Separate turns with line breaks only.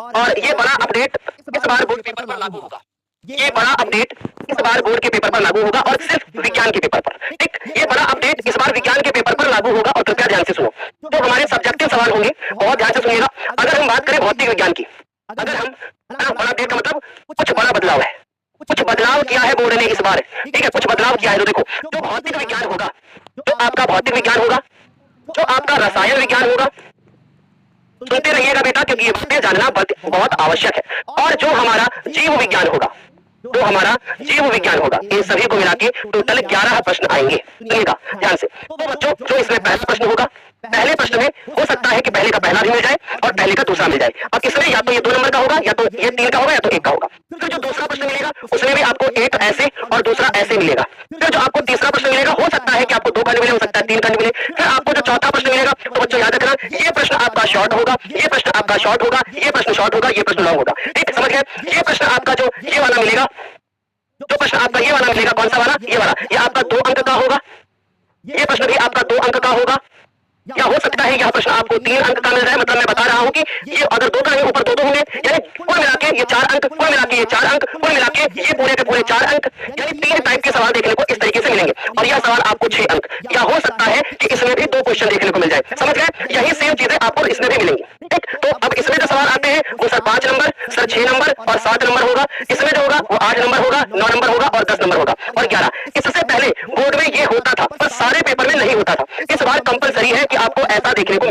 और ये बड़ा अपडेट इस बार बोर्ड पेपर पर लागू होगा। ये बड़ा अपडेट इस बार बोर्ड के पेपर पर लागू होगा और सिर्फ विज्ञान के पेपर पर। ठीक, ये बड़ा अपडेट इस बार विज्ञान के पेपर पर लागू होगा और कृपया ध्यान से सुनो। तो हमारे सब्जेक्टिव सवाल होंगे, बहुत ध्यान से सुनिएगा। अगर हम बात करें भौतिक विज्ञान की, अगर हम बड़ा अपडेट का मतलब कुछ बड़ा बदलाव है, कुछ बदलाव किया है बोर्ड ने इस बार। ठीक है, कुछ बदलाव किया है। तो देखो, जो भौतिक विज्ञान होगा, जो आपका भौतिक विज्ञान होगा, जो आपका रसायन विज्ञान होगा, सुनते रहिएगा बेटा, क्योंकि ये बातें जानना बहुत आवश्यक है। और जो हमारा जीव विज्ञान होगा, जो हमारा जीव विज्ञान होगा, इन सभी को मिला के टोटल 11 प्रश्न आएंगे। सुनिएगा ध्यान से। तो बच्चों, जो इसमें पहला प्रश्न होगा, पहले प्रश्न में हो सकता है कि पहले का पहला भी मिल जाए और पहले का दूसरा मिल जाए। अब इसमें या तो ये 2 नंबर का होगा, या तो ये 3 का होगा, या तो 1 का होगा। फिर जो दूसरा प्रश्न मिलेगा उसमें भी आपको एक ऐसे और दूसरा ऐसे मिलेगा। फिर जो आपको तीसरा प्रश्न मिलेगा, हो सकता है कि आपको 2 खंड मिले, हो सकता है 3 खंड मिले। फिर आपको जो चौथा प्रश्न मिलेगा, तो बच्चों याद रखना, ये प्रश्न आपका शॉर्ट होगा, ये प्रश्न आपका शॉर्ट होगा, ये प्रश्न शॉर्ट होगा, ये प्रश्न लॉन्ग होगा। ठीक, समझ गए? ये प्रश्न आपका जो ये वाला मिलेगा, जो प्रश्न आपका ये वाला मिलेगा, कौन सा वाला? ये वाला। ये आपका 2 अंक का होगा। ये प्रश्न भी आपका 2 अंक का होगा। या हो सकता है यह प्रश्न आपको 3 अंक का मिल जाए। मतलब मैं बता रहा हूं कि ये अगर 2 का है, ऊपर 2 होंगे, यानी कुल मिला के ये 4 अंक, कुल मिला के ये 4 अंक, कुल मिला के ये पूरे के पूरे 4 अंक, यानी 3 टाइप के सवाल देखने को इस तरीके से मिलेंगे। और यह सवाल आपको 6 अंक, या हो सकता है कि इसमें भी 2 क्वेश्चन देखने को मिल जाए। समझ गए? यही सेम चीजें आपको इसमें भी मिलेंगी। ठीक, तो अब इसमें जो सवाल आते हैं वो सर 5 नंबर, सर 6 नंबर और 7 नंबर होगा। इसमें जो होगा वो 8 नंबर होगा, 9 नंबर होगा और 10 नंबर होगा और 11। इससे पहले बोर्ड में ये होता था, पर सारे पेपर में नहीं होता था। इस बार कंपलसरी है कि आपको ऐसा देखने को